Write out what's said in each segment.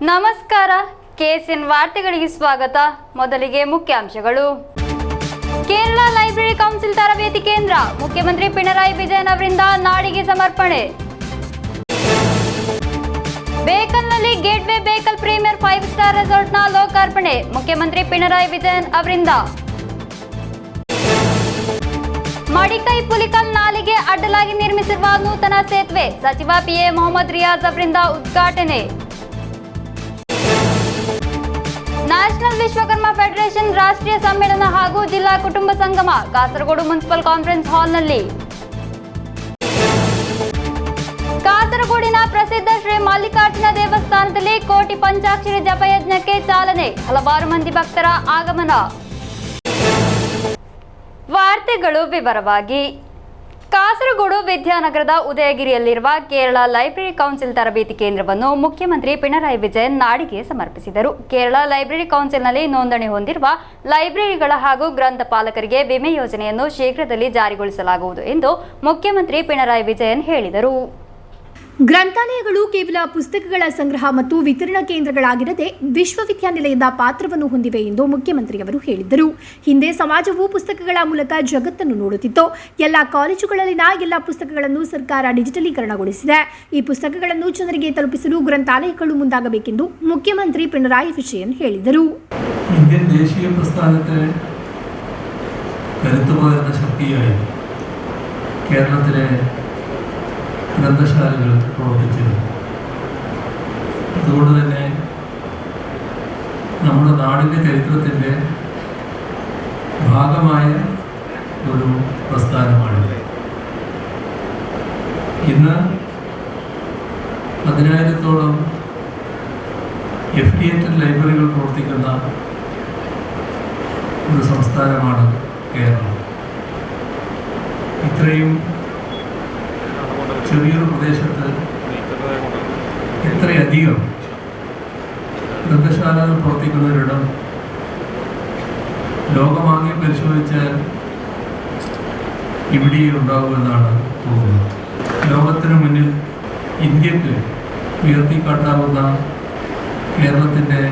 ನಮಸ್ಕಾರ, ಕೆಎಸ್ಎನ್ ವಾರ್ತೆಗಳಿಗೆ ಸ್ವಾಗತ. ಮೊದಲಿಗೆ ಮುಖ್ಯಾಂಶಗಳು. ಕೇರಳ ಲೈಬ್ರರಿ ಕೌನ್ಸಿಲ್ ತರಬೇತಿ ಕೇಂದ್ರ ಮುಖ್ಯಮಂತ್ರಿ ಪಿಣರಾಯಿ ವಿಜಯನ್ ಅವರಿಂದ ನಾಡಿಗೆ ಸಮರ್ಪಣೆ. ಬೇಕಲ್ನಲ್ಲಿ ಗೇಟ್ವೇ ಬೇಕಲ್ ಪ್ರೀಮಿಯರ್ 5 ಸ್ಟಾರ್ ರೆಸಾರ್ಟ್ನ ಲೋಕಾರ್ಪಣೆ ಮುಖ್ಯಮಂತ್ರಿ ಪಿಣರಾಯಿ ವಿಜಯನ್ ಅವರಿಂದ. ಮಡಿಕೈ ಪುಲಿಕಲ್ ನಾಲೆಗೆ ಅಡ್ಡಲಾಗಿ ನಿರ್ಮಿಸಿರುವ ನೂತನ ಸೇತುವೆ ಸಚಿವ ಪಿಎ ಮೊಹಮ್ಮದ್ ರಿಯಾಜ್ ಅವರಿಂದ ಉದ್ಘಾಟನೆ. ನ್ಯಾಷನಲ್ ವಿಶ್ವಕರ್ಮ ಫೆಡರೇಷನ್ ರಾಷ್ಟ್ರೀಯ ಸಮ್ಮೇಳನ ಹಾಗೂ ಜಿಲ್ಲಾ ಕುಟುಂಬ ಸಂಗಮ ಕಾಸರಗೋಡು ಮುನ್ಸಿಪಲ್ ಕಾನ್ಫರೆನ್ಸ್ ಹಾಲ್ನಲ್ಲಿ. ಕಾಸರಗೋಡಿನ ಪ್ರಸಿದ್ಧ ಶ್ರೀ ಮಲ್ಲಿಕಾರ್ಜುನ ದೇವಸ್ಥಾನದಲ್ಲಿ ಕೋಟಿ ಪಂಚಾಕ್ಷರಿ ಜಪಯಜ್ಞಕ್ಕೆ ಚಾಲನೆ, ಹಲವಾರು ಮಂದಿ ಭಕ್ತರ ಆಗಮನ. ವಾರ್ತೆಗಳು ವಿವರವಾಗಿ. ಕಾಸರಗೋಡು ವಿದ್ಯಾನಗರದ ಉದಯಗಿರಿಯಲ್ಲಿರುವ ಕೇರಳ ಲೈಬ್ರರಿ ಕೌನ್ಸಿಲ್ ತರಬೇತಿ ಕೇಂದ್ರವನ್ನು ಮುಖ್ಯಮಂತ್ರಿ ಪಿಣರಾಯಿ ವಿಜಯನ್ ನಾಡಿಗೆ ಸಮರ್ಪಿಸಿದರು. ಕೇರಳ ಲೈಬ್ರರಿ ಕೌನ್ಸಿಲ್ನಲ್ಲಿ ನೋಂದಣಿ ಹೊಂದಿರುವ ಲೈಬ್ರರಿಗಳ ಹಾಗೂ ಗ್ರಂಥಪಾಲಕರಿಗೆ ವಿಮೆ ಯೋಜನೆಯನ್ನು ಶೀಘ್ರದಲ್ಲಿ ಜಾರಿಗೊಳಿಸಲಾಗುವುದು ಎಂದು ಮುಖ್ಯಮಂತ್ರಿ ಪಿಣರಾಯಿ ವಿಜಯನ್ ಹೇಳಿದರು. ಗ್ರಂಥಾಲಯಗಳು ಕೇವಲ ಪುಸ್ತಕಗಳ ಸಂಗ್ರಹ ಮತ್ತು ವಿತರಣಾ ಕೇಂದ್ರಗಳಾಗಿರದೆ ವಿಶ್ವವಿದ್ಯಾನಿಲಯದ ಪಾತ್ರವನ್ನು ಹೊಂದಿವೆ ಎಂದು ಮುಖ್ಯಮಂತ್ರಿಯವರು ಹೇಳಿದರು. ಹಿಂದೆ ಸಮಾಜವು ಪುಸ್ತಕಗಳ ಮೂಲಕ ಜಗತ್ತನ್ನು ನೋಡುತ್ತಿತ್ತು. ಎಲ್ಲ ಕಾಲೇಜುಗಳಲ್ಲಿನ ಎಲ್ಲ ಪುಸ್ತಕಗಳನ್ನು ಸರ್ಕಾರ ಡಿಜಿಟಲೀಕರಣಗೊಳಿಸಿದೆ. ಈ ಪುಸ್ತಕಗಳನ್ನು ಜನರಿಗೆ ತಲುಪಿಸಲು ಗ್ರಂಥಾಲಯಗಳು ಮುಂದಾಗಬೇಕೆಂದು ಮುಖ್ಯಮಂತ್ರಿ ಪಿಣರಾಯಿ ವಿಜಯನ್ ಹೇಳಿದರು. ഇന്ത്യൻ ദേശീയ പ്രസ്ഥാനത്തെ കരുത്തുപകരുന്ന ശക്തിയായി കേരളത്തിലെ ഗ്രന്ഥശാലകൾ പ്രവർത്തിച്ചിരുന്നു. അതുകൊണ്ട് തന്നെ നമ്മുടെ നാടിൻ്റെ ചരിത്രത്തിൻ്റെ ഭാഗമായ ഒരു പ്രസ്ഥാനമാണിത്. ഇന്ന് 10,000-ഓളം FTAted ലൈബ്രറികൾ പ്രവർത്തിക്കുന്ന ഒരു സംസ്ഥാനമാണ് കേരളം. ഇത്രയും ചെറിയൊരു പ്രദേശത്ത് ഇത്രയധികം ഗ്രന്ഥശാലകൾ പ്രവർത്തിക്കുന്നവരിടം ലോകമാകെ പരിശോധിച്ചാൽ ഇവിടെ ഉണ്ടാവുമെന്നാണ് തോന്നുന്നത്. ലോകത്തിന് മുന്നിൽ ഇന്ത്യക്ക് ഉയർത്തിക്കാട്ടാവുന്ന കേരളത്തിൻ്റെ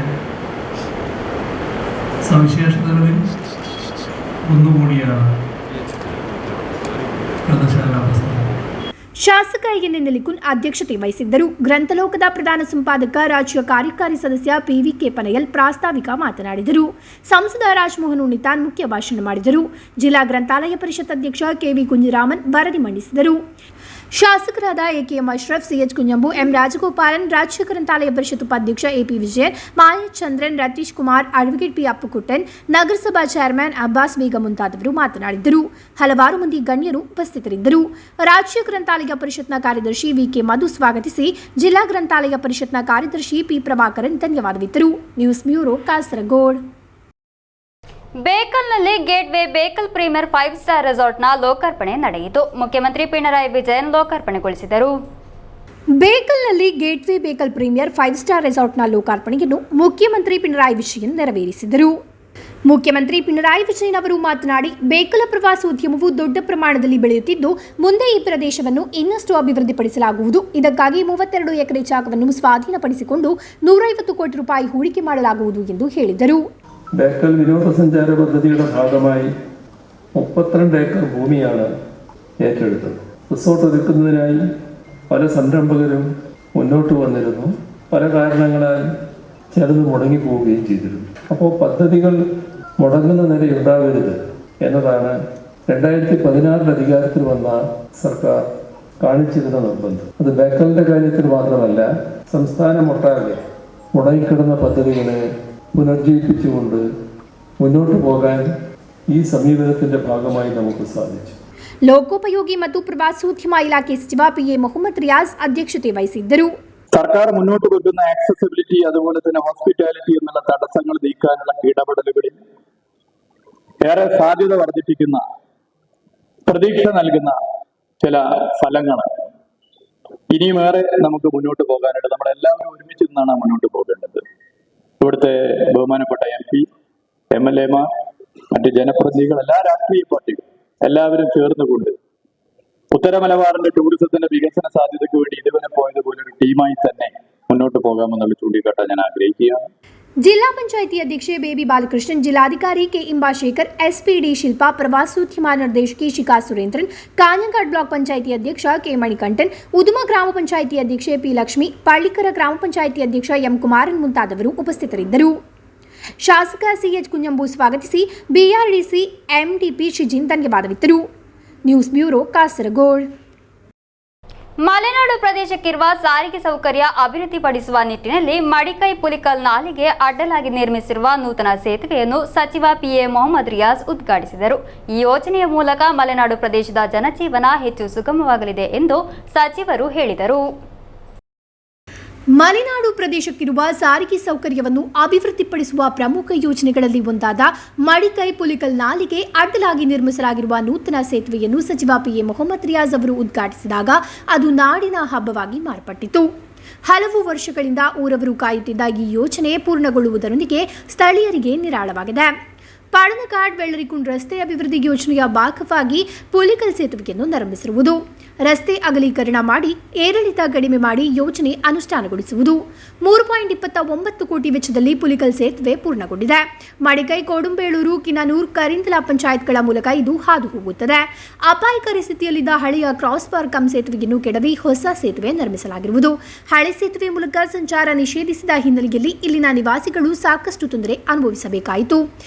സവിശേഷതകളിൽ ഒന്നുകൂടിയാണ് ഗ്രന്ഥശാല പ്രസ്ഥാനം. ಶಾಸಕ ಎನ್ ನೆಲಿಕುನ್ ಅಧ್ಯಕ್ಷತೆ ವಹಿಸಿದ್ದರು. ಗ್ರಂಥಲೋಕದ ಪ್ರಧಾನ ಸಂಪಾದಕ ರಾಜ್ಯ ಕಾರ್ಯಕಾರಿ ಸದಸ್ಯ PVK ಪನಯಲ್ ಪ್ರಾಸ್ತಾವಿಕ ಮಾತನಾಡಿದರು. ಸಂಸದ ರಾಜಮೋಹನ್ ಉಣ್ಣಿತಾನ್ ಮುಖ್ಯ ಭಾಷಣ ಮಾಡಿದರು. ಜಿಲ್ಲಾ ಗ್ರಂಥಾಲಯ ಪರಿಷತ್ ಅಧ್ಯಕ್ಷ KV ಕುಂಜರಾಮನ್ ವರದಿ ಮಂಡಿಸಿದರು. ಶಾಸಕರಾದ AKM Ashraf, CH Kunjambu, M Rajagopalan, ರಾಜ್ಯ ಗ್ರಂಥಾಲಯ ಪರಿಷತ್ ಉಪಾಧ್ಯಕ್ಷ AP Vijayan, Mayachandran, Ratheesh Kumar, advocate P Appukuttan, ನಗರಸಭಾ ಚೇರ್ಮನ್ ಅಬ್ಬಾಸ್ ಬೇಗ ಮುಂತಾದವರು ಮಾತನಾಡಿದ್ದರು. ಹಲವಾರು ಮಂದಿ ಗಣ್ಯರು ಉಪಸ್ಥಿತರಿದ್ದರು. ರಾಜ್ಯ ಗ್ರಂಥಾಲಯ ಪರಿಷತ್ನ ಕಾರ್ಯದರ್ಶಿ VK ಮಧು ಸ್ವಾಗತಿಸಿ ಜಿಲ್ಲಾ ಗ್ರಂಥಾಲಯ ಪರಿಷತ್ನ ಕಾರ್ಯದರ್ಶಿ P ಪ್ರಭಾಕರನ್ ಧನ್ಯವಾದವಿತ್ತರು. News bureau, Kasaragod. ಬೇಕಲ್ನಲ್ಲಿ ಗೇಟ್ವೇ ಬೇಕಲ್ ಪ್ರೀಮಿಯರ್ 5 ಸ್ಟಾರ್ ರೆಸಾರ್ಟ್ನ ಲೋಕಾರ್ಪಣೆ ನಡೆಯಿತು. ಮುಖ್ಯಮಂತ್ರಿ ಪಿಣರಾಯಿ ವಿಜಯನ್ ಲೋಕಾರ್ಪಣೆಗೊಳಿಸಿದರು. ಬೇಕಲ್ನಲ್ಲಿ ಗೇಟ್ವೇ ಬೇಕಲ್ ಪ್ರೀಮಿಯರ್ 5 ಸ್ಟಾರ್ ರೆಸಾರ್ಟ್ನ ಲೋಕಾರ್ಪಣೆಯನ್ನು ಮುಖ್ಯಮಂತ್ರಿ ಪಿಣರಾಯಿ ವಿಜಯನ್ ನೆರವೇರಿಸಿದರು. ಮುಖ್ಯಮಂತ್ರಿ ಪಿಣರಾಯಿ ವಿಜಯನ್ ಅವರು ಮಾತನಾಡಿ, ಬೇಕಲ ಪ್ರವಾಸೋದ್ಯಮವು ದೊಡ್ಡ ಪ್ರಮಾಣದಲ್ಲಿ ಬೆಳೆಯುತ್ತಿದ್ದು, ಮುಂದೆ ಈ ಪ್ರದೇಶವನ್ನು ಇನ್ನಷ್ಟು ಅಭಿವೃದ್ಧಿಪಡಿಸಲಾಗುವುದು. ಇದಕ್ಕಾಗಿ 32 ಎಕರೆ ಜಾಗವನ್ನು ಸ್ವಾಧೀನಪಡಿಸಿಕೊಂಡು 150 ಕೋಟಿ ರೂಪಾಯಿ ಹೂಡಿಕೆ ಮಾಡಲಾಗುವುದು ಎಂದು ಹೇಳಿದರು. ബേക്കൽ വിനോദസഞ്ചാര പദ്ധതിയുടെ ഭാഗമായി 32 ഏക്കർ ഭൂമിയാണ് ഏറ്റെടുത്തത്. റിസോർട്ട് ഒരുക്കുന്നതിനായി പല സംരംഭകരും മുന്നോട്ട് വന്നിരുന്നു. പല കാരണങ്ങളാൽ ചിലത് മുടങ്ങിപ്പോവുകയും ചെയ്തിരുന്നു. അപ്പോൾ പദ്ധതികൾ മുടങ്ങുന്ന നിലയുണ്ടാവരുത് എന്നതാണ് 2016 അധികാരത്തിൽ വന്ന സർക്കാർ കാണിച്ചിരുന്ന നിർബന്ധം. അത് ബേക്കലിൻ്റെ കാര്യത്തിൽ മാത്രമല്ല, സംസ്ഥാനമൊട്ടാകെ മുടങ്ങിക്കിടന്ന പദ്ധതികളെ പുനർജീവിപ്പിച്ചുകൊണ്ട് മുന്നോട്ട് പോകാൻ ಈ ಸಮೀಪನದ ಭಾಗವಾಗಿ ನಮಗೆ ಸಾಧಿಸಿತು. ಲೋಕೋಪಯೋಗಿ ಮತ್ತು ಪ್ರವಾಸೋದ್ಯಮ ಇಲಾಖೆ ಸಚಿವ PA ಮೊಹಮ್ಮದ್ ರಿಯಾಜ್ ಅಧ್ಯಕ್ಷತೆ ವಹಿಸಿದ್ದರು. സർക്കാർ മുന്നോട്ട് വെക്കുന്ന ആക്സസിബിലിറ്റി, അതുപോലെ തന്നെ ഹോസ്പിറ്റാലിറ്റി എന്നുള്ള തടസ്സങ്ങൾ നീക്കാനുള്ള ഇടപെടലുകളിൽ ഏറെ സാധ്യത വർദ്ധിപ്പിക്കുന്ന, പ്രതീക്ഷ നൽകുന്ന ചില ഫലങ്ങൾ ഇനിയുമേറെ നമുക്ക് മുന്നോട്ട് പോകാനുണ്ട്. നമ്മളെല്ലാവരും ഒരുമിച്ച് നിന്നാണ് മുന്നോട്ട് പോകേണ്ടത്. ഇവിടുത്തെ ബഹുമാനപ്പെട്ട MP, MLA മാർ, മറ്റ് ജനപ്രതിനിധികൾ, എല്ലാ രാഷ്ട്രീയ പാർട്ടികളും എല്ലാവരും ചേർന്നുകൊണ്ട് ഉത്തര മലബാറിന്റെ ടൂറിസത്തിന്റെ വികസന സാധ്യതയ്ക്ക് വേണ്ടി ഇതുവരെ പോയതുപോലെ ഒരു ടീമായി തന്നെ മുന്നോട്ട് പോകാമെന്നുള്ള ചൂണ്ടിക്കാട്ടാൻ ഞാൻ ആഗ്രഹിക്കുകയാണ്. ಜಿಲ್ಲಾ ಪಂಚಾಯಿತಿ ಅಧ್ಯಕ್ಷೆ ಬೇಬಿ ಬಾಲಕೃಷ್ಣನ್, ಜಿಲ್ಲಾಧಿಕಾರಿ ಕೆ ಇಂಬಾಶೇಖರ್, ಎಸ್ಪಿಡಿ ಶಿಲ್ಪಾ, ಪ್ರವಾಸೋದ್ಯಮ ನಿರ್ದೇಶಕಿ ಶಿಖಾ ಸುರೇಂದ್ರನ್, ಕಾಂಜಂಘಾಟ್ ಬ್ಲಾಕ್ ಪಂಚಾಯಿತಿ ಅಧ್ಯಕ್ಷ ಕೆ ಮಣಿಕಂಠನ್, ಉದುಮ ಗ್ರಾಮ ಪಂಚಾಯಿತಿ ಅಧ್ಯಕ್ಷೆ ಪಿ ಲಕ್ಷ್ಮಿ, ಪಳ್ಳಿಕರ ಗ್ರಾಮ ಪಂಚಾಯಿತಿ ಅಧ್ಯಕ್ಷ ಎಂ ಕುಮಾರನ್ ಮುಂತಾದವರು ಉಪಸ್ಥಿತರಿದ್ದರು. ಶಾಸಕ ಸಿಎಚ್ ಕುಂಜಂಬು ಸ್ವಾಗತಿಸಿ ಬಿಆರ್ಡಿಸಿ ಎಂಡಿಪಿ ಶಿಜಿನ್ ಧನ್ಯವಾದವಿತ್ತರು. News bureau, Kasaragod. ಮಲೆನಾಡು ಪ್ರದೇಶಕ್ಕಿರುವ ಸಾರಿಗೆ ಸೌಕರ್ಯ ಅಭಿವೃದ್ಧಿಪಡಿಸುವ ನಿಟ್ಟಿನಲ್ಲಿ ಮಡಿಕೈ ಪುಲಿಕಲ್ ನಾಲೆಗೆ ಅಡ್ಡಲಾಗಿ ನಿರ್ಮಿಸಿರುವ ನೂತನ ಸೇತುವೆಯನ್ನು ಸಚಿವ ಪಿಎ ಮೊಹಮ್ಮದ್ ರಿಯಾಜ್ ಉದ್ಘಾಟಿಸಿದರು. ಈ ಯೋಜನೆಯ ಮೂಲಕ ಮಲೆನಾಡು ಪ್ರದೇಶದ ಜನಜೀವನ ಹೆಚ್ಚು ಸುಗಮವಾಗಲಿದೆ ಎಂದು ಸಚಿವರು ಹೇಳಿದರು. ಮಲೆನಾಡು ಪ್ರದೇಶಕ್ಕಿರುವ ಸಾರಿಗೆ ಸೌಕರ್ಯವನ್ನು ಅಭಿವೃದ್ಧಿಪಡಿಸುವ ಪ್ರಮುಖ ಯೋಜನೆಗಳಲ್ಲಿ ಒಂದಾದ ಮಡಿಕೈ ಪುಲಿಕಲ್ ನಾಲೆಗೆ ಅಡ್ಡಲಾಗಿ ನಿರ್ಮಿಸಲಾಗಿರುವ ನೂತನ ಸೇತುವೆಯನ್ನು ಸಚಿವ ಪಿಎ ಮೊಹಮ್ಮದ್ ರಿಯಾಜ್ ಅವರು ಉದ್ಘಾಟಿಸಿದಾಗ ಅದು ನಾಡಿನ ಹಬ್ಬವಾಗಿ ಮಾರ್ಪಟ್ಟಿತು. ಹಲವು ವರ್ಷಗಳಿಂದ ಊರವರು ಕಾಯುತ್ತಿದ್ದ ಈ ಯೋಜನೆ ಪೂರ್ಣಗೊಳ್ಳುವುದರೊಂದಿಗೆ ಸ್ಥಳೀಯರಿಗೆ ನಿರಾಳವಾಗಿದೆ. ಪಾಡನಕಾಡ್ ವೆಳ್ಳರಿಕುಂಡ್ ರಸ್ತೆ ಅಭಿವೃದ್ಧಿ ಯೋಜನೆಯ ಭಾಗವಾಗಿ ಪುಲಿಕಲ್ ಸೇತುವೆಯನ್ನು ನಿರ್ಮಿಸಿರುವುದು, ರಸ್ತೆ ಅಗಲೀಕರಣ ಮಾಡಿ ಏರಿಳಿತ ಕಡಿಮೆ ಮಾಡಿ ಯೋಜನೆ ಅನುಷ್ಠಾನಗೊಳಿಸುವುದು. 3.29 ಕೋಟಿ ವೆಚ್ಚದಲ್ಲಿ ಪುಲಿಕಲ್ ಸೇತುವೆ ಪೂರ್ಣಗೊಂಡಿದೆ. ಮಡಿಕೈ, ಕೋಡುಂಬೇಳೂರು, ಕಿನಾನೂರ್, ಕರಿಂದಲ ಪಂಚಾಯತ್ಗಳ ಮೂಲಕ ಇದು ಹಾದು ಹೋಗುತ್ತದೆ. ಅಪಾಯಕಾರಿ ಸ್ಥಿತಿಯಲ್ಲಿದ್ದ ಹಳೆಯ ಕ್ರಾಸ್ ಬಾರ್ ಕಂ ಸೇತುವೆಯನ್ನು ಕೆಡವಿ ಹೊಸ ಸೇತುವೆ ನಿರ್ಮಿಸಲಾಗಿರುವುದು. ಹಳೆ ಸೇತುವೆ ಮೂಲಕ ಸಂಚಾರ ನಿಷೇಧಿಸಿದ ಹಿನ್ನೆಲೆಯಲ್ಲಿ ಇಲ್ಲಿನ ನಿವಾಸಿಗಳು ಸಾಕಷ್ಟು ತೊಂದರೆ ಅನುಭವಿಸಬೇಕಾಯಿತು.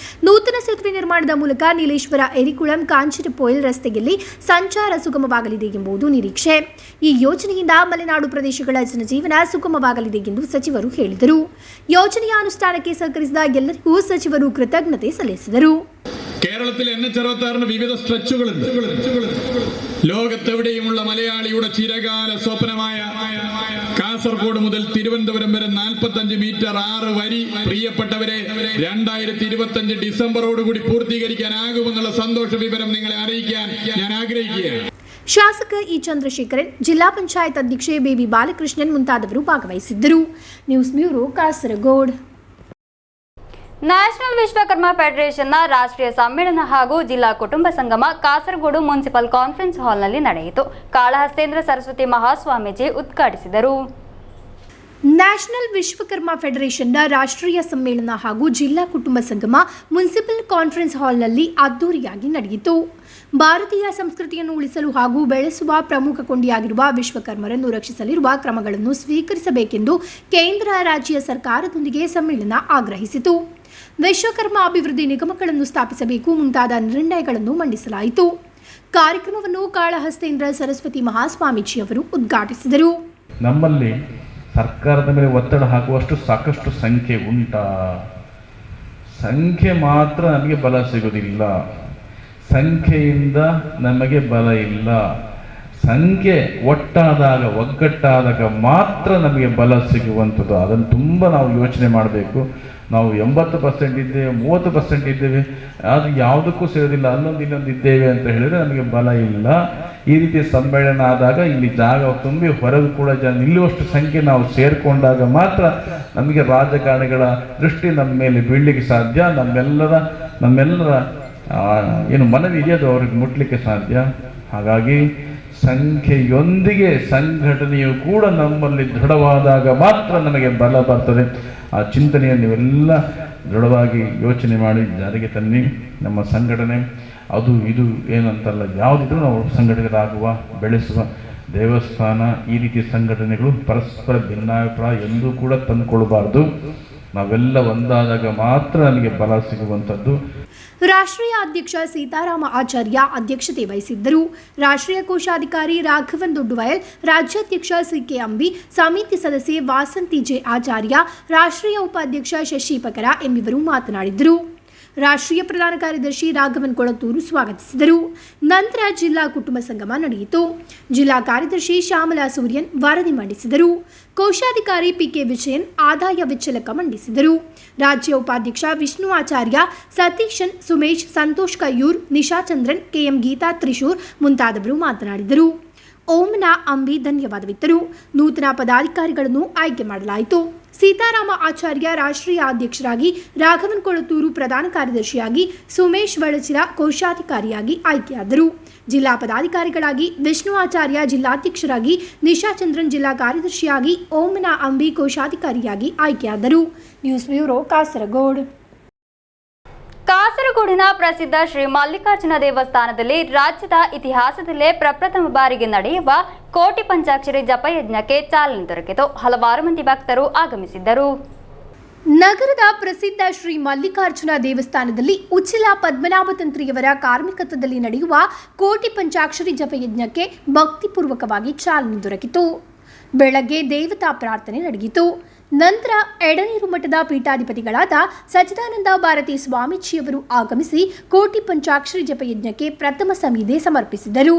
ನೂತನ ಸೇತುವೆ ನಿರ್ಮಾಣದ ಮೂಲಕ ನೀಲೇಶ್ವರ, ಎರಿಕುಳಂ, ಕಾಂಚಿರಪೋಯಲ್ ರಸ್ತೆಯಲ್ಲಿ ಸಂಚಾರ ಸುಗಮವಾಗಲಿದೆ ಎಂಬುದು ನಿರೀಕ್ಷೆ. ಈ ಯೋಜನೆಯಿಂದ ಮಲೆನಾಡು ಪ್ರದೇಶಗಳ ಜನಜೀವನ ಸುಗಮವಾಗಲಿದೆ ಎಂದು ಸಚಿವರು ಹೇಳಿದರು. ಯೋಜನೆಯ ಅನುಷ್ಠಾನಕ್ಕೆ ಸಹಕರಿಸಿದ ಎಲ್ಲರಿಗೂ ಸಚಿವರು ಕೃತಜ್ಞತೆ ಸಲ್ಲಿಸಿದರು. കേരളത്തിൽ NH66 വിവിധ സ്ട്രെച്ചുകളുണ്ട്. ലോകത്തെവിടെയുമുള്ള മലയാളിയുടെ ചിരകാല സ്വപ്നമായ കാസർഗോഡ് മുതൽ തിരുവനന്തപുരം വരെ 45 മീറ്റർ 6 വരി പ്രിയപ്പെട്ടവരെ 2025 ഡിസംബറോടുകൂടി പൂർത്തീകരിക്കാനാകുമെന്നുള്ള സന്തോഷ വിവരം നിങ്ങളെ അറിയിക്കാൻ ഞാൻ ആഗ്രഹിക്കുകയാണ്. ಶಾಸಕ ಇ ಚಂದ್ರಶೇಖರನ್, ಜಿಲ್ಲಾ ಪಂಚಾಯತ್ ಅಧ್ಯಕ್ಷೆ ಬೇಬಿ ಬಾಲಕೃಷ್ಣನ್ ಮುಂತಾದವರು ಭಾಗವಹಿಸಿದ್ದರು. News bureau, Kasaragod. National Vishwakarma ಫೆಡರೇಷನ್ನ ರಾಷ್ಟ್ರೀಯ ಸಮ್ಮೇಳನ ಹಾಗೂ ಜಿಲ್ಲಾ ಕುಟುಂಬ ಸಂಗಮ ಕಾಸರಗೋಡು ಮುನ್ಸಿಪಲ್ ಕಾನ್ಫರೆನ್ಸ್ ಹಾಲ್ನಲ್ಲಿ ನಡೆಯಿತು. ಕಾಳಹಸ್ತೇಂದ್ರ ಸರಸ್ವತಿ ಮಹಾಸ್ವಾಮೀಜಿ ಉದ್ಘಾಟಿಸಿದರು. ನ್ಯಾಷನಲ್ ವಿಶ್ವಕರ್ಮ ಫೆಡರೇಷನ್ನ ರಾಷ್ಟ್ರೀಯ ಸಮ್ಮೇಳನ ಹಾಗೂ ಜಿಲ್ಲಾ ಕುಟುಂಬ ಸಂಗಮ ಮುನ್ಸಿಪಲ್ ಕಾನ್ಫರೆನ್ಸ್ ಹಾಲ್ನಲ್ಲಿ ಅದ್ದೂರಿಯಾಗಿ ನಡೆಯಿತು. ಭಾರತೀಯ ಸಂಸ್ಕೃತಿಯನ್ನು ಉಳಿಸಲು ಹಾಗೂ ಬೆಳೆಸುವ ಪ್ರಮುಖ ಕೊಂಡಿಯಾಗಿರುವ ವಿಶ್ವಕರ್ಮರನ್ನು ರಕ್ಷಿಸಲಿರುವ ಕ್ರಮಗಳನ್ನು ಸ್ವೀಕರಿಸಬೇಕೆಂದು ಕೇಂದ್ರ, ರಾಜ್ಯ ಸರ್ಕಾರದೊಂದಿಗೆ ಸಮ್ಮೇಳನ ಆಗ್ರಹಿಸಿತು. ವಿಶ್ವಕರ್ಮ ಅಭಿವೃದ್ಧಿ ನಿಗಮಗಳನ್ನು ಸ್ಥಾಪಿಸಬೇಕು ಮುಂತಾದ ನಿರ್ಣಯಗಳನ್ನು ಮಂಡಿಸಲಾಯಿತು. ಕಾರ್ಯಕ್ರಮವನ್ನು ಕಾಳಹಸ್ತೇಂದ್ರ ಸರಸ್ವತಿ ಮಹಾಸ್ವಾಮೀಜಿ ಅವರು ಉದ್ಘಾಟಿಸಿದರು. ನಮ್ಮಲ್ಲಿ ಸರ್ಕಾರದ ಮೇಲೆ ಒತ್ತಡ ಹಾಕುವಷ್ಟು ಸಾಕಷ್ಟು ಸಂಖ್ಯೆ ಉಂಟಾ? ಸಂಖ್ಯೆ ಮಾತ್ರ ನಮಗೆ ಬಲ ಸಿಗೋದಿಲ್ಲ, ಸಂಖ್ಯೆಯಿಂದ ನಮಗೆ ಬಲ ಇಲ್ಲ. ಸಂಖ್ಯೆ ಒಟ್ಟಾದಾಗ, ಒಗ್ಗಟ್ಟಾದಾಗ ಮಾತ್ರ ನಮಗೆ ಬಲ ಸಿಗುವಂಥದ್ದು. ಅದನ್ನು ತುಂಬ ನಾವು ಯೋಚನೆ ಮಾಡಬೇಕು. ನಾವು 80% ಇದ್ದೇವೆ, 30% ಇದ್ದೇವೆ, ಅದು ಯಾವುದಕ್ಕೂ ಸೇರೋದಿಲ್ಲ, ಅಲ್ಲೊಂದು ಇಲ್ಲೊಂದು ಇದ್ದೇವೆ ಅಂತ ಹೇಳಿದರೆ ನಮಗೆ ಬಲ ಇಲ್ಲ. ಈ ರೀತಿ ಸಮ್ಮೇಳನ ಆದಾಗ ಇಲ್ಲಿ ಜಾಗ ತುಂಬಿ ಹೊರಗೂ ಕೂಡ ಜನ ನಿಲ್ಲುವಷ್ಟು ಸಂಖ್ಯೆ ನಾವು ಸೇರಿಕೊಂಡಾಗ ಮಾತ್ರ ನಮಗೆ ರಾಜಕಾರಣಿಗಳ ದೃಷ್ಟಿ ನಮ್ಮ ಮೇಲೆ ಬೀಳಲಿಕ್ಕೆ ಸಾಧ್ಯ. ನಮ್ಮೆಲ್ಲರ ಏನು ಮನವಿ ಇದೆಯದು ಅವ್ರಿಗೆ ಮುಟ್ಲಿಕ್ಕೆ ಸಾಧ್ಯ. ಹಾಗಾಗಿ ಸಂಖ್ಯೆಯೊಂದಿಗೆ ಸಂಘಟನೆಯು ಕೂಡ ನಮ್ಮಲ್ಲಿ ದೃಢವಾದಾಗ ಮಾತ್ರ ನಮಗೆ ಬಲ ಬರ್ತದೆ. ಆ ಚಿಂತನೆಯನ್ನು ನೀವೆಲ್ಲ ದೃಢವಾಗಿ ಯೋಚನೆ ಮಾಡಿ ಜಾರಿಗೆ ತನ್ನಿ. ನಮ್ಮ ಸಂಘಟನೆ ಅದು ಇದು ಏನಂತಲ್ಲ, ಯಾವುದಿದ್ರೂ ನಾವು ಸಂಘಟಕರಾಗುವ, ಬೆಳೆಸುವ. ದೇವಸ್ಥಾನ ಈ ರೀತಿಯ ಸಂಘಟನೆಗಳು ಪರಸ್ಪರ ಭಿನ್ನಾಭಿಪ್ರಾಯ ಎಂದೂ ಕೂಡ ತಂದುಕೊಳ್ಬಾರ್ದು. ನಾವೆಲ್ಲ ಒಂದಾದಾಗ ಮಾತ್ರ ನಮಗೆ ಬಲ ಸಿಗುವಂಥದ್ದು. ರಾಷ್ಟ್ರೀಯ ಅಧ್ಯಕ್ಷ ಸೀತಾರಾಮ ಆಚಾರ್ಯ ಅಧ್ಯಕ್ಷತೆ ವಹಿಸಿದ್ದರು. ರಾಷ್ಟ್ರೀಯ ಕೋಶಾಧಿಕಾರಿ ರಾಘವನ್ ದೊಡ್ಡವಯಲ್, ರಾಜ್ಯಾಧ್ಯಕ್ಷ ಸಿಕೆ ಅಂಬಿ, ಸಮಿತಿ ಸದಸ್ಯೆ ವಾಸಂತಿ ಜೆ ಆಚಾರ್ಯ, ರಾಷ್ಟ್ರೀಯ ಉಪಾಧ್ಯಕ್ಷ ಶಶಿ ಪಕರ ಎಂಬಿವರು ಮಾತನಾಡಿದರು. ರಾಷ್ಟ್ರೀಯ ಪ್ರಧಾನ ಕಾರ್ಯದರ್ಶಿ ರಾಘವನ್ ಕೊಳತ್ತೂರು ಸ್ವಾಗತಿಸಿದರು. ನಂತರ ಜಿಲ್ಲಾ ಕುಟುಂಬ ಸಂಗಮ ನಡೆಯಿತು. ಜಿಲ್ಲಾ ಕಾರ್ಯದರ್ಶಿ ಶ್ಯಾಮಲಾ ಸೂರ್ಯನ್ ವರದಿ ಮಂಡಿಸಿದರು. ಕೋಶಾಧಿಕಾರಿ ಪಿಕೆ ವಿಜಯನ್ ಆದಾಯ ವೆಚ್ಚಲಕ ಮಂಡಿಸಿದರು. ರಾಜ್ಯ ಉಪಾಧ್ಯಕ್ಷ ವಿಷ್ಣು ಆಚಾರ್ಯ, ಸತೀಶನ್, ಸುಮೇಶ್, ಸಂತೋಷ್ ಕಯ್ಯೂರ್, ನಿಶಾಚಂದ್ರನ್, ಕೆಎಂ ಗೀತಾ ತ್ರಿಶೂರ್ ಮುಂತಾದವರು ಮಾತನಾಡಿದರು. ಓಂನಾ ಅಂಬಿ ಧನ್ಯವಾದವಿತ್ತರು. ನೂತನ ಪದಾಧಿಕಾರಿಗಳನ್ನು ಆಯ್ಕೆ ಮಾಡಲಾಯಿತು. ಸೀತಾರಾಮ ಆಚಾರ್ಯ ರಾಷ್ಟ್ರೀಯ ಅಧ್ಯಕ್ಷರಾಗಿ, ರಾಘವನ್ ಕೊಳತ್ತೂರು ಪ್ರಧಾನ ಕಾರ್ಯದರ್ಶಿಯಾಗಿ, ಸುಮೇಶ್ ಬಳಚಿರ ಕೋಶಾಧಿಕಾರಿಯಾಗಿ ಆಯ್ಕೆಯಾದರು. ಜಿಲ್ಲಾ ಪದಾಧಿಕಾರಿಗಳಾಗಿ ವಿಷ್ಣು ಆಚಾರ್ಯ ಜಿಲ್ಲಾಧ್ಯಕ್ಷರಾಗಿ ನಿಶಾ ಚಂದ್ರನ್ ಜಿಲ್ಲಾ ಕಾರ್ಯದರ್ಶಿಯಾಗಿ ಓಮನಾ ಅಂಬಿ ಕೋಶಾಧಿಕಾರಿಯಾಗಿ ಆಯ್ಕೆಯಾದರು. News bureau, Kasaragod. ಕಾಸರಗೋಡಿನ ಪ್ರಸಿದ್ಧ ಶ್ರೀ ಮಲ್ಲಿಕಾರ್ಜುನ ದೇವಸ್ಥಾನದಲ್ಲಿ ರಾಜ್ಯದ ಇತಿಹಾಸದಲ್ಲೇ ಪ್ರಪ್ರಥಮ ಬಾರಿಗೆ ನಡೆಯುವ ಕೋಟಿ ಪಂಚಾಕ್ಷರಿ ಜಪಯಜ್ಞಕ್ಕೆ ಚಾಲನೆ ದೊರಕಿತು. ಹಲವಾರು ಮಂದಿ ಭಕ್ತರು ಆಗಮಿಸಿದ್ದರು. ನಗರದ ಪ್ರಸಿದ್ಧ ಶ್ರೀ ಮಲ್ಲಿಕಾರ್ಜುನ ದೇವಸ್ಥಾನದಲ್ಲಿ ಉಚ್ಚಿಲ ಪದ್ಮನಾಭ ತಂತ್ರಿಯವರ ಕಾರ್ಮಿಕತ್ವದಲ್ಲಿ ನಡೆಯುವ ಕೋಟಿ ಪಂಚಾಕ್ಷರಿ ಜಪಯಜ್ಞಕ್ಕೆ ಭಕ್ತಿಪೂರ್ವಕವಾಗಿ ಚಾಲನೆ ದೊರಕಿತು. ಬೆಳಗ್ಗೆ ದೇವತಾ ಪ್ರಾರ್ಥನೆ ನಡೆಯಿತು. ನಂತರ ಎಡನೀರು ಮಠದ ಪೀಠಾಧಿಪತಿಗಳಾದ ಸಚ್ಚಿದಾನಂದ ಭಾರತಿ ಸ್ವಾಮೀಜಿಯವರು ಆಗಮಿಸಿ ಕೋಟಿ ಪಂಚಾಕ್ಷರಿ ಜಪಯಜ್ಞಕ್ಕೆ ಪ್ರಥಮ ಸಂಹಿತೆ ಸಮರ್ಪಿಸಿದರು.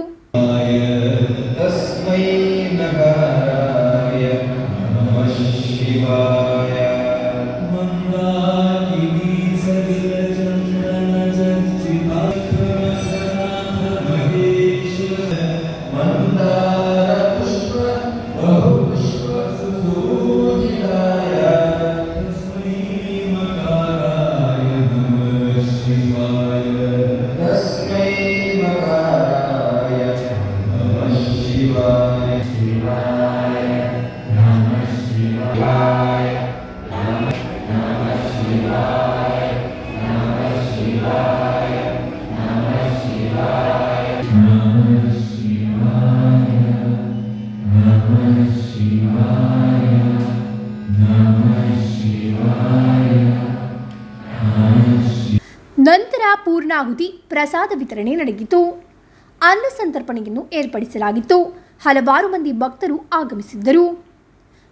ನಂತರ ಪೂರ್ಣಾಹುತಿ ಪ್ರಸಾದ ವಿತರಣೆ ನಡೆಯಿತು. ಅನ್ನ ಸಂತರ್ಪಣೆಯನ್ನು ಏರ್ಪಡಿಸಲಾಗಿತ್ತು. ಹಲವಾರು ಮಂದಿ ಭಕ್ತರು ಆಗಮಿಸಿದ್ದರು.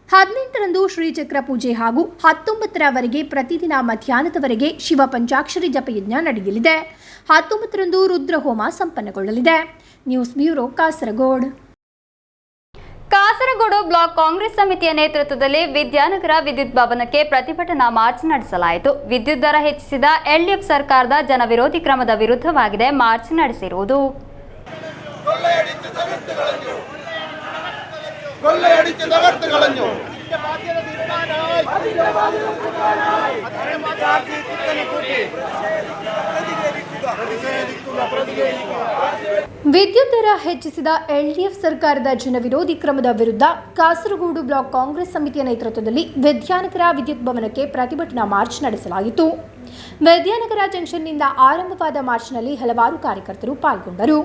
18ರಂದು ಶ್ರೀಚಕ್ರ ಪೂಜೆ ಹಾಗೂ 19ರವರೆಗೆ ಪ್ರತಿದಿನ ಮಧ್ಯಾಹ್ನದವರೆಗೆ ಶಿವ ಪಂಚಾಕ್ಷರಿ ಜಪಯಜ್ಞ ನಡೆಯಲಿದೆ. 19ರಂದು ರುದ್ರಹೋಮ ಸಂಪನ್ನಗೊಳ್ಳಲಿದೆ. News bureau, Kasaragod. Kasaragod block Congress ಸಮಿತಿಯ ನೇತೃತ್ವದಲ್ಲಿ ವಿದ್ಯಾನಗರ ವಿದ್ಯುತ್ ಭವನಕ್ಕೆ ಪ್ರತಿಭಟನಾ ಮಾರ್ಚ್ ನಡೆಸಲಾಯಿತು. ವಿದ್ಯುತ್ ದರ ಹೆಚ್ಚಿಸಿದ ಎಲ್ಡಿಎಫ್ ಸರ್ಕಾರದ ಜನವಿರೋಧಿ ಕ್ರಮದ ವಿರುದ್ಧವಾಗಿದೆ ಮಾರ್ಚ್ ನಡೆಸಿರುವುದು. ವಿದ್ಯುತ್ ದರ ಹೆಚ್ಚಿಸಿದ ಎಲ್ಡಿಎಫ್ ಸರ್ಕಾರದ ಜನವಿರೋಧಿ ಕ್ರಮದ ವಿರುದ್ಧ ಕಾಸರಗೋಡು ಬ್ಲಾಕ್ ಕಾಂಗ್ರೆಸ್ ಸಮಿತಿಯ ನೇತೃತ್ವದಲ್ಲಿ ವಿದ್ಯಾನಗರ ವಿದ್ಯುತ್ ಭವನಕ್ಕೆ ಪ್ರತಿಭಟನಾ ಮಾರ್ಚ್ ನಡೆಸಲಾಯಿತು. ವಿದ್ಯಾನಗರ ಜಂಕ್ಷನ್ನಿಂದ ಆರಂಭವಾದ ಮಾರ್ಚ್ನಲ್ಲಿ ಹಲವಾರು ಕಾರ್ಯಕರ್ತರು ಪಾಲ್ಗೊಂಡರು.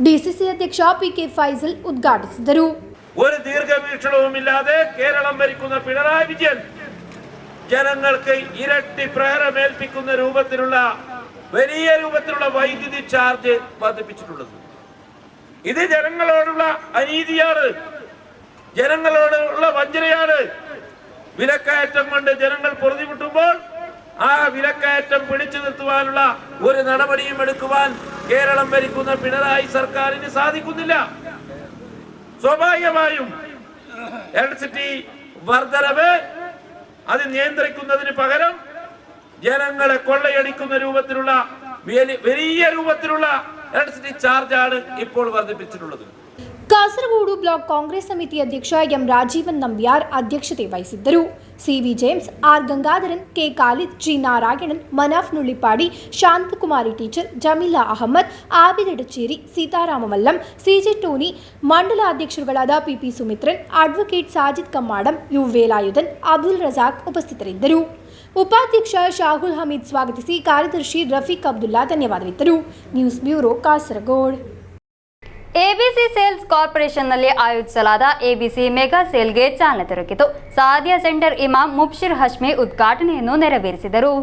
ಡಿಸಿಸಿ ಅಧ್ಯಕ್ಷ ಪಿಕೆ ഫൈസൽ ഉദ്ഘാടിಸಿದರು. ഒരു ദീർഘവീക്ഷണവുമില്ലാതെ കേരളം ഭരിക്കുന്ന പിണറായി വിജയൻ ജനങ്ങൾക്ക് ഇരട്ടി പ്രഹരമേൽപ്പിക്കുന്ന രൂപത്തിലുള്ള വലിയ രൂപത്തിലുള്ള വൈദ്യുതി ചാർജ് വർദ്ധിപ്പിച്ചിട്ടുള്ളത്. ഇത് ജനങ്ങളോടുള്ള അനീതിയാണ്, ജനങ്ങളോടുള്ള വഞ്ചനയാണ്. വിലക്കയറ്റം കൊണ്ട് ജനങ്ങൾ പൊറുതിമുട്ടുമ്പോൾ ആ വിലക്കയറ്റം പിടിച്ചു നിർത്തുവാനുള്ള ഒരു നടപടിയും എടുക്കുവാൻ കേരളം ഭരിക്കുന്ന പിണറായി സർക്കാരിന് സാധിക്കുന്നില്ല. സ്വാഭാവികമായും ഇലക്ട്രിസിറ്റി വർധനവ് അത് നിയന്ത്രിക്കുന്നതിന് പകരം ജനങ്ങളെ കൊള്ളയടിക്കുന്ന രൂപത്തിലുള്ള വലിയ രൂപത്തിലുള്ള ഇലക്ട്രിസിറ്റി ചാർജാണ് ഇപ്പോൾ വർദ്ധിപ്പിച്ചിട്ടുള്ളത്. ಕಾಸರಗೋಡು ಬ್ಲಾಕ್ ಕಾಂಗ್ರೆಸ್ ಸಮಿತಿ ಅಧ್ಯಕ್ಷ ಎಂ ರಾಜೀವನ್ ನಂಬ್ಯಾರ್ ಅಧ್ಯಕ್ಷತೆ ವಹಿಸಿದ್ದರು. CV James, R Gangadharan, K Khalid, G Narayanan, Manaf Nullippady, Shanthakumari teacher, Jameela Ahmed, Abid Edachery, Seetharama Mallam, CJ Tony, ಮಂಡಲ ಅಧ್ಯಕ್ಷರುಗಳಾದ PP Sumithran, advocate Sajid Kammadam, U Velayudhan, Abdul Razak ಉಪಸ್ಥಿತರಿದ್ದರು. ಉಪಾಧ್ಯಕ್ಷ ಶಾಹುಲ್ ಹಮೀದ್ ಸ್ವಾಗತಿಸಿ ಕಾರ್ಯದರ್ಶಿ ರಫೀಕ್ ಅಬ್ದುಲ್ಲಾ ಧನ್ಯವಾದವಿತ್ತರು. News bureau, Kasaragod. ABC sales ಕಾರ್ಪೊರೇಷನ್ನಲ್ಲಿ ಆಯೋಜಿಸಲಾದ ಎಬಿಸಿ ಮೆಗಾ ಸೇಲ್ಗೆ ಚಾಲನೆ ದೊರಕಿತು. ಸಾದಿಯಾ ಸೆಂಟರ್ ಇಮಾಮ್ ಮುಬ್ಷಿರ್ ಹಶ್ಮಿ ಉದ್ಘಾಟನೆಯನ್ನು ನೆರವೇರಿಸಿದರು.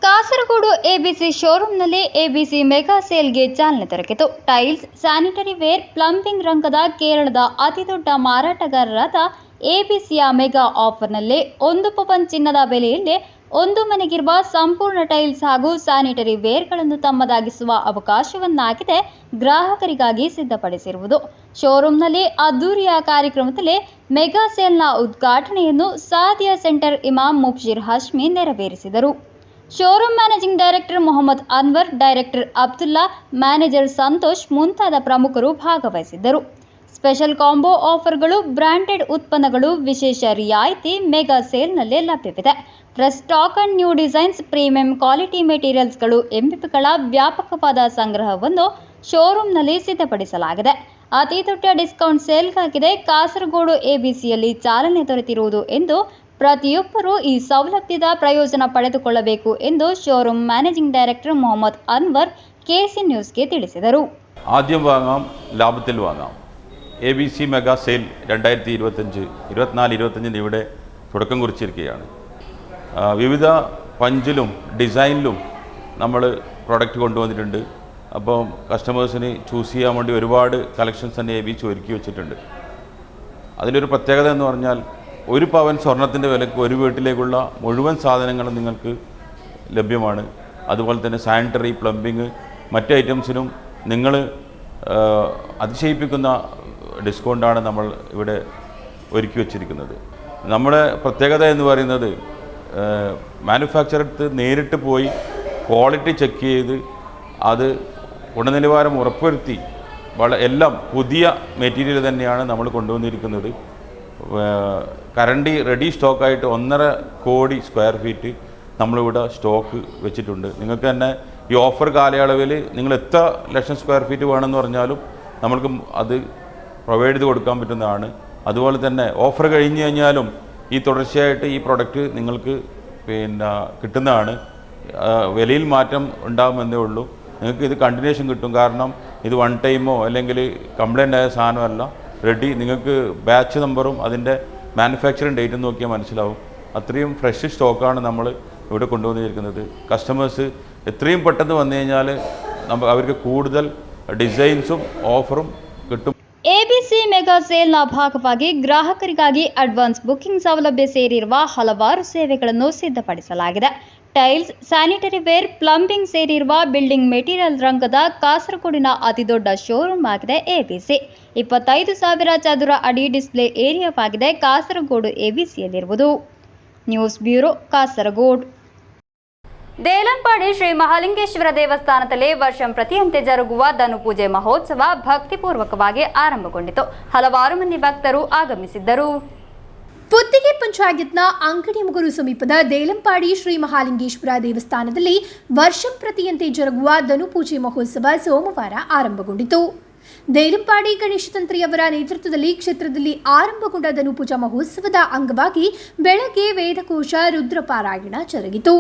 ಕಾಸರಗೋಡು ಎಬಿಸಿ ಶೋರೂಮ್ನಲ್ಲಿ ಎಬಿಸಿ ಮೆಗಾ ಸೇಲ್ಗೆ ಚಾಲನೆ ದೊರಕಿತು. ಟೈಲ್ಸ್, ಸ್ಯಾನಿಟರಿ ವೇರ್, ಪ್ಲಂಬಿಂಗ್ ರಂಗದ ಕೇರಳದ ಅತಿದೊಡ್ಡ ಮಾರಾಟಗಾರರಾದ ಎಬಿಸಿಯ ಮೆಗಾ ಆಫರ್ನಲ್ಲಿ 1 ಪವನ್ ಚಿನ್ನದ ಬೆಲೆಯಲ್ಲಿ ಒಂದು ಮನೆಗಿರುವ ಸಂಪೂರ್ಣ ಟೈಲ್ಸ್ ಹಾಗೂ ಸ್ಯಾನಿಟರಿ ವೇರ್ಗಳನ್ನು ತಮ್ಮದಾಗಿಸುವ ಅವಕಾಶವನ್ನಾಗಿದೆ ಗ್ರಾಹಕರಿಗಾಗಿ ಸಿದ್ಧಪಡಿಸಿರುವುದು. ಶೋರೂಮ್ನಲ್ಲಿ ಅದ್ದೂರಿಯ ಕಾರ್ಯಕ್ರಮದಲ್ಲಿ ಮೆಗಾ ಸೇಲ್ನ ಉದ್ಘಾಟನೆಯನ್ನು ಸಾದಿಯಾ ಸೆಂಟರ್ ಇಮಾಮ್ ಮುಬ್ಷಿರ್ ಹಶ್ಮಿ ನೆರವೇರಿಸಿದರು. Showroom managing director Mohammed Anwar, director Abdulla, manager Santosh ಮುಂತಾದ ಪ್ರಮುಖರು ಭಾಗವಹಿಸಿದ್ದರು. ಸ್ಪೆಷಲ್ ಕಾಂಬೋ ಆಫರ್ಗಳು, ಬ್ರಾಂಡೆಡ್ ಉತ್ಪನ್ನಗಳು, ವಿಶೇಷ ರಿಯಾಯಿತಿ ಮೆಗಾ ಸೇಲ್ನಲ್ಲಿ ಲಭ್ಯವಿದೆ. Fresh stock and new designs, premium quality ಮೆಟೀರಿಯಲ್ಸ್ಗಳು ಎಂಬಿಪಿಗಳ ವ್ಯಾಪಕವಾದ ಸಂಗ್ರಹವನ್ನು ಶೋರೂಮ್ನಲ್ಲಿ ಸಿದ್ಧಪಡಿಸಲಾಗಿದೆ. ಅತಿ ದೊಡ್ಡ ಡಿಸ್ಕೌಂಟ್ ಸೇಲ್ಗಾಗಿದೆ. ಕಾಸರಗೋಡು ಎಬಿಸಿಯಲ್ಲಿ ಚಾಲನೆ ದೊರೆತಿರುವುದು ಎಂದು ಪ್ರತಿಯೊಬ್ಬರೂ ಈ ಸೌಲಭ್ಯದ ಪ್ರಯೋಜನ ಪಡೆದುಕೊಳ್ಳಬೇಕು ಎಂದು showroom managing director Muhammad Anwar KC ന്യൂസ്ಗೆ ತಿಳಿಸಿದರು. ആദ്യം വാങ്ങാം, ലാഭത്തിൽ വാങ്ങാം. ABC മെഗാ സെയിൽ 2025 ഇവിടെ തുടക്കം കുറിച്ചിരിക്കുകയാണ്. വിവിധ പഞ്ചിലും ഡിസൈനിലും നമ്മൾ പ്രൊഡക്റ്റ് കൊണ്ടുവന്നിട്ടുണ്ട്. അപ്പം കസ്റ്റമേഴ്സിന് ചൂസ് ചെയ്യാൻ വേണ്ടി ഒരുപാട് കളക്ഷൻസ് തന്നെ ABC ഒരുക്കി വെച്ചിട്ടുണ്ട്. അതിലൊരു പ്രത്യേകത എന്ന് പറഞ്ഞാൽ 1 പവൻ സ്വർണത്തിൻ്റെ വിലക്ക് ഒരു വീട്ടിലേക്കുള്ള മുഴുവൻ സാധനങ്ങളും നിങ്ങൾക്ക് ലഭ്യമാണ്. അതുപോലെ തന്നെ സാനിറ്ററി, പ്ലംബിങ്, മറ്റ് ഐറ്റംസിനും നിങ്ങൾ അതിശയിപ്പിക്കുന്ന ഡിസ്കൗണ്ടാണ് നമ്മൾ ഇവിടെ ഒരുക്കി വച്ചിരിക്കുന്നത്. നമ്മുടെ പ്രത്യേകത എന്ന് പറയുന്നത് മാനുഫാക്ചറടുത്ത് നേരിട്ട് പോയി ക്വാളിറ്റി ചെക്ക് ചെയ്ത് അത് ഗുണനിലവാരം ഉറപ്പുവരുത്തി എല്ലാം പുതിയ മെറ്റീരിയൽ തന്നെയാണ് നമ്മൾ കൊണ്ടുവന്നിരിക്കുന്നത്. കറണ്ട് റെഡി സ്റ്റോക്കായിട്ട് 1.5 കോടി സ്ക്വയർ ഫീറ്റ് നമ്മളിവിടെ സ്റ്റോക്ക് വെച്ചിട്ടുണ്ട്. നിങ്ങൾക്ക് തന്നെ ഈ ഓഫർ കാലയളവിൽ നിങ്ങൾ എത്ര ലക്ഷം സ്ക്വയർ ഫീറ്റ് വേണമെന്ന് പറഞ്ഞാലും നമ്മൾക്ക് അത് പ്രൊവൈഡ് ചെയ്ത് കൊടുക്കാൻ പറ്റുന്നതാണ്. അതുപോലെ തന്നെ ഓഫർ കഴിഞ്ഞ് കഴിഞ്ഞാലും ഈ തുടർച്ചയായിട്ട് ഈ പ്രൊഡക്റ്റ് നിങ്ങൾക്ക് കിട്ടുന്നതാണ്. വിലയിൽ മാറ്റം ഉണ്ടാകുമെന്നേ ഉള്ളൂ. നിങ്ങൾക്ക് ഇത് കണ്ടിന്യൂഷൻ കിട്ടും. കാരണം ഇത് വൺ ടൈമോ അല്ലെങ്കിൽ കംപ്ലൈൻ്റ് ആയ സാധനമല്ല. റെഡി നിങ്ങൾക്ക് ബാച്ച് നമ്പറും അതിൻ്റെ മാനുഫാക്ചറിങ് ഡേറ്റും നോക്കിയാൽ മനസ്സിലാവും. അത്രയും ഫ്രഷ് സ്റ്റോക്കാണ് നമ്മൾ ഇവിടെ കൊണ്ടുവന്നിരിക്കുന്നത്. കസ്റ്റമേഴ്സ് എത്രയും പെട്ടെന്ന് വന്നു കഴിഞ്ഞാൽ അവർക്ക് കൂടുതൽ ಡಿಸೈನ್ಸುം ಆಫറും കിട്ടും. ಎಬಿಸಿ ಮೆಗಾ ಸೇಲ್ನ ಭಾಗವಾಗಿ ಗ್ರಾಹಕರಿಗಾಗಿ ಅಡ್ವಾನ್ಸ್ ಬುಕಿಂಗ್ ಸೌಲಭ್ಯ ಸೇರಿರುವ ಹಲವಾರು ಸೇವೆಗಳನ್ನು ಸಿದ್ಧಪಡಿಸಲಾಗಿದೆ. ಟೈಲ್ಸ್, ಸ್ಯಾನಿಟರಿ ವೇರ್, ಪ್ಲಂಬಿಂಗ್ ಸೇರಿರುವ ಬಿಲ್ಡಿಂಗ್ ಮೆಟೀರಿಯಲ್ ರಂಗದ ಕಾಸರಗೋಡಿನ ಅತಿದೊಡ್ಡ ಶೋರೂಮ್ ಆಗಿದೆ ಎಬಿಸಿ. 25,000 ಚದುರ ಅಡಿ ಡಿಸ್ಪ್ಲೇ ಏರಿಯಾವಾಗಿದೆ ಕಾಸರಗೋಡು ಎಬಿಸಿಯಲ್ಲಿರುವುದು. News bureau, Kasaragod. ದೇಲಂಪಾಡಿ ಶ್ರೀ ಮಹಾಲಿಂಗೇಶ್ವರ ದೇವಸ್ಥಾನದಲ್ಲಿ ವರ್ಷಂ ಪ್ರತಿಯಂತೆ ಜರುಗುವ ಧನುಪೂಜೆ ಮಹೋತ್ಸವ ಭಕ್ತಿಪೂರ್ವಕವಾಗಿ ಆರಂಭಗೊಂಡಿತು. ಹಲವಾರು ಮಂದಿ ಭಕ್ತರು ಆಗಮಿಸಿದ್ದರು. ಪುತ್ತಿಗೆ ಪಂಚಾಯತ್ನ ಅಂಗಡಿಮುಗರು ಸಮೀಪದ ದೇಲಂಪಾಡಿ ಶ್ರೀ ಮಹಾಲಿಂಗೇಶ್ವರ ದೇವಸ್ಥಾನದಲ್ಲಿ ವರ್ಷಂ ಪ್ರತಿಯಂತೆ ಜರುಗುವ ಧನುಪೂಜೆ ಮಹೋತ್ಸವ ಸೋಮವಾರ ಆರಂಭಗೊಂಡಿತು. ದೇಲಂಪಾಡಿ ಗಣೇಶ ತಂತ್ರಿಯವರ ನೇತೃತ್ವದಲ್ಲಿ ಕ್ಷೇತ್ರದಲ್ಲಿ ಆರಂಭಗೊಂಡ ಧನುಪೂಜಾ ಮಹೋತ್ಸವದ ಅಂಗವಾಗಿ ಬೆಳಗ್ಗೆ ವೇದಕೋಶ, ರುದ್ರಪಾರಾಯಣ ಜರುಗಿತು.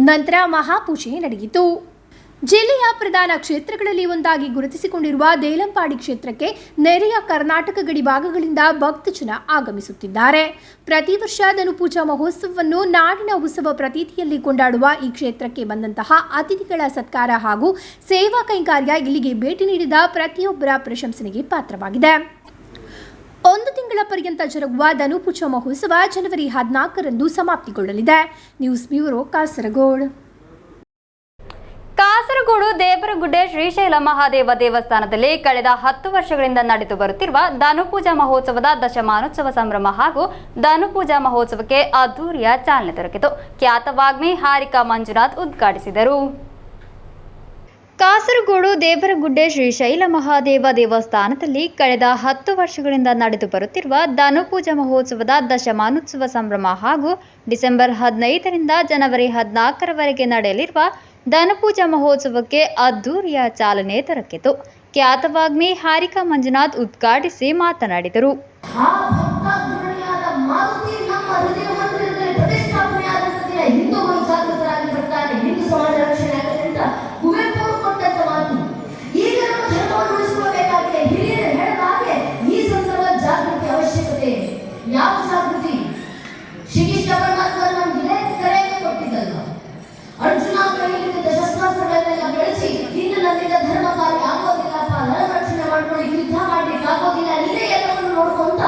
ನಂತರ ಮಹಾಪೂಜೆ ನಡೆಯಿತು. ಜಿಲ್ಲೆಯ ಪ್ರಧಾನ ಕ್ಷೇತ್ರಗಳಲ್ಲಿ ಒಂದಾಗಿ ಗುರುತಿಸಿಕೊಂಡಿರುವ ದೇಲಂಪಾಡಿ ಕ್ಷೇತ್ರಕ್ಕೆ ನೆರೆಯ ಕರ್ನಾಟಕ ಗಡಿ ಭಾಗಗಳಿಂದ ಭಕ್ತಜನ ಆಗಮಿಸುತ್ತಿದ್ದಾರೆ. ಪ್ರತಿ ವರ್ಷ ಧನುಪೂಜಾ ಮಹೋತ್ಸವವನ್ನು ನಾಡಿನ ಉತ್ಸವ ಪ್ರತೀತಿಯಲ್ಲಿ ಕೊಂಡಾಡುವ ಈ ಕ್ಷೇತ್ರಕ್ಕೆ ಬಂದಂತಹ ಅತಿಥಿಗಳ ಸತ್ಕಾರ ಹಾಗೂ ಸೇವಾ ಕೈಂಕರ್ಯ ಇಲ್ಲಿಗೆ ಭೇಟಿ ನೀಡಿದ ಪ್ರತಿಯೊಬ್ಬರ ಪ್ರಶಂಸನೆಗೆ ಪಾತ್ರವಾಗಿದೆ. 1 ತಿಂಗಳ ಪರ್ಯಂತ ಜರುಗುವ ಧನುಪೂಜಾ ಮಹೋತ್ಸವ ಜನವರಿ 14ರಂದು ಸಮಾಪ್ತಿಗೊಳ್ಳಲಿದೆ. News bureau, Kasaragod. ಕಾಸರಗೋಡು ದೇವರಗುಡ್ಡೆ ಶ್ರೀಶೈಲ ಮಹಾದೇವ ದೇವಸ್ಥಾನದಲ್ಲಿ ಕಳೆದ 10 ವರ್ಷಗಳಿಂದ ನಡೆದು ಬರುತ್ತಿರುವ ಧನುಪೂಜಾ ಮಹೋತ್ಸವದ ದಶಮಾನೋತ್ಸವ ಸಂಭ್ರಮ ಹಾಗೂ ಧನುಪೂಜಾ ಮಹೋತ್ಸವಕ್ಕೆ ಅದ್ದೂರಿಯ ಚಾಲನೆ ದೊರಕಿತು. ಖ್ಯಾತ ವಾಗ್ಮಿ ಹಾರಿಕಾ ಮಂಜುನಾಥ್ ಉದ್ಘಾಟಿಸಿದರು. ಕಾಸರಗೋಡು ದೇವರಗುಡ್ಡೆ ಶ್ರೀಶೈಲ ಮಹಾದೇವ ದೇವಸ್ಥಾನದಲ್ಲಿ ಕಳೆದ 10 ವರ್ಷಗಳಿಂದ ನಡೆದು ಬರುತ್ತಿರುವ ಧನುಪೂಜಾ ಮಹೋತ್ಸವದ ದಶಮಾನೋತ್ಸವ ಸಂಭ್ರಮ ಹಾಗೂ ಡಿಸೆಂಬರ್ 15ರಿಂದ ಜನವರಿ 14ರವರೆಗೆ ನಡೆಯಲಿರುವ ಧನುಪೂಜಾ ಮಹೋತ್ಸವಕ್ಕೆ ಅದ್ದೂರಿಯ ಚಾಲನೆ ದೊರಕಿತು. ಖ್ಯಾತ ವಾಗ್ಮಿ ಹಾರಿಕಾ ಮಂಜುನಾಥ್ ಉದ್ಘಾಟಿಸಿ ಮಾತನಾಡಿದರು. ಹಿಂದೂ ಯಾವ ಜಾಗೃತಿ ಶ್ರೀಕೃಷ್ಣ ಪರಮಾತ್ಮ ನಮ್ಗೆ ಕರೆಯನ್ನು ಕೊಟ್ಟಿದ್ದಲ್ಲ. ಅರ್ಜುನ ಕೈಲಿದ್ದ ಶಸ್ತ್ರಾಸ್ತ್ರಗಳನ್ನೆಲ್ಲ ಬಳಸಿ ಇನ್ನು ನನ್ನಿಂದ ಧರ್ಮ ಕಾರ್ಯ ಆಗೋದಿಲ್ಲಪ್ಪ, ನರರಕ್ಷಣೆ ಮಾಡ್ಕೊಂಡು ಯುದ್ಧ ಮಾಡ್ಲಿಕ್ಕೆ ಆಗೋದಿಲ್ಲ, ನೀನೇ ಎಲ್ಲವನ್ನು ನೋಡ್ಕೊಂತ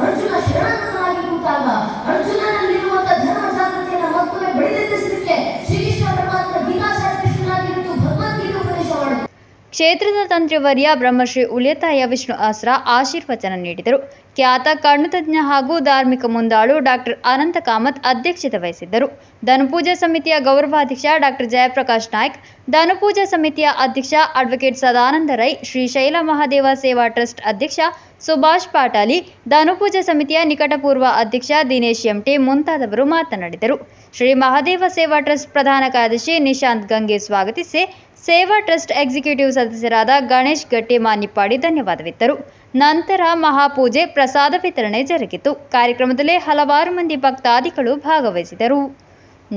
ಅರ್ಜುನ ಶರಣಾಗತನಾಗಿ ಕೂತಾಗ ಅರ್ಜುನನಲ್ಲಿರುವಂತ ಧರ್ಮ ಜಾಗೃತಿಯನ್ನ ಮತ್ತೊಮ್ಮೆ ಬೆಳೆದೆತ್ತಿಸಲಿಕ್ಕೆ ಶ್ರೀಕೃಷ್ಣ ಪರಮಾತ್ಮ ಗೀತಾಚಾರ್ಯ ಕೃಷ್ಣನಾಗಿದ್ದು ಭಗವದ್ಗೀತೆ ಉಪದೇಶ ಮಾಡಿದ. ಕ್ಷೇತ್ರದ ತಂತ್ರಿವರ್ಯ ಬ್ರಹ್ಮಶ್ರೀ ಉಳಿತಾಯ ವಿಷ್ಣು ಆಸ್ರ ಆಶೀರ್ವಚನ ನೀಡಿದರು. ಖ್ಯಾತ ಕಣ್ಣುತಜ್ಞ ಹಾಗೂ ಧಾರ್ಮಿಕ ಮುಂದಾಳು ಡಾಕ್ಟರ್ ಅನಂತ ಕಾಮತ್ ಅಧ್ಯಕ್ಷತೆ ವಹಿಸಿದ್ದರು. ಧನುಪೂಜಾ ಸಮಿತಿಯ ಗೌರವಾಧ್ಯಕ್ಷ ಡಾಕ್ಟರ್ ಜಯಪ್ರಕಾಶ್ ನಾಯ್ಕ್, ಧನುಪೂಜಾ ಸಮಿತಿಯ ಅಧ್ಯಕ್ಷ ಅಡ್ವೊಕೇಟ್ ಸದಾನಂದ ರೈ, ಶ್ರೀಶೈಲ ಮಹಾದೇವ ಸೇವಾ ಟ್ರಸ್ಟ್ ಅಧ್ಯಕ್ಷ ಸುಭಾಷ್ ಪಾಟಾಲಿ, ಧನುಪೂಜಾ ಸಮಿತಿಯ ನಿಕಟಪೂರ್ವ ಅಧ್ಯಕ್ಷ ದಿನೇಶ್ ಎಂಟಿ ಮುಂತಾದವರು ಮಾತನಾಡಿದರು. ಶ್ರೀ ಮಹಾದೇವ ಸೇವಾ ಟ್ರಸ್ಟ್ ಪ್ರಧಾನ ಕಾರ್ಯದರ್ಶಿ ನಿಶಾಂತ್ ಗಂಗೆ ಸ್ವಾಗತಿಸಿ ಸೇವಾ ಟ್ರಸ್ಟ್ ಎಕ್ಸಿಕ್ಯೂಟಿವ್ ಸದಸ್ಯರಾದ ಗಣೇಶ್ ಗಟ್ಟಿ ಮಾನಿಪ್ಪಾಡಿ ಧನ್ಯವಾದವಿತ್ತರು. ನಂತರ ಮಹಾಪೂಜೆ ಪ್ರಸಾದ ವಿತರಣೆ ಜರುಗಿತು. ಕಾರ್ಯಕ್ರಮದಲ್ಲಿ ಹಲವಾರು ಮಂದಿ ಭಕ್ತಾದಿಗಳು ಭಾಗವಹಿಸಿದರು.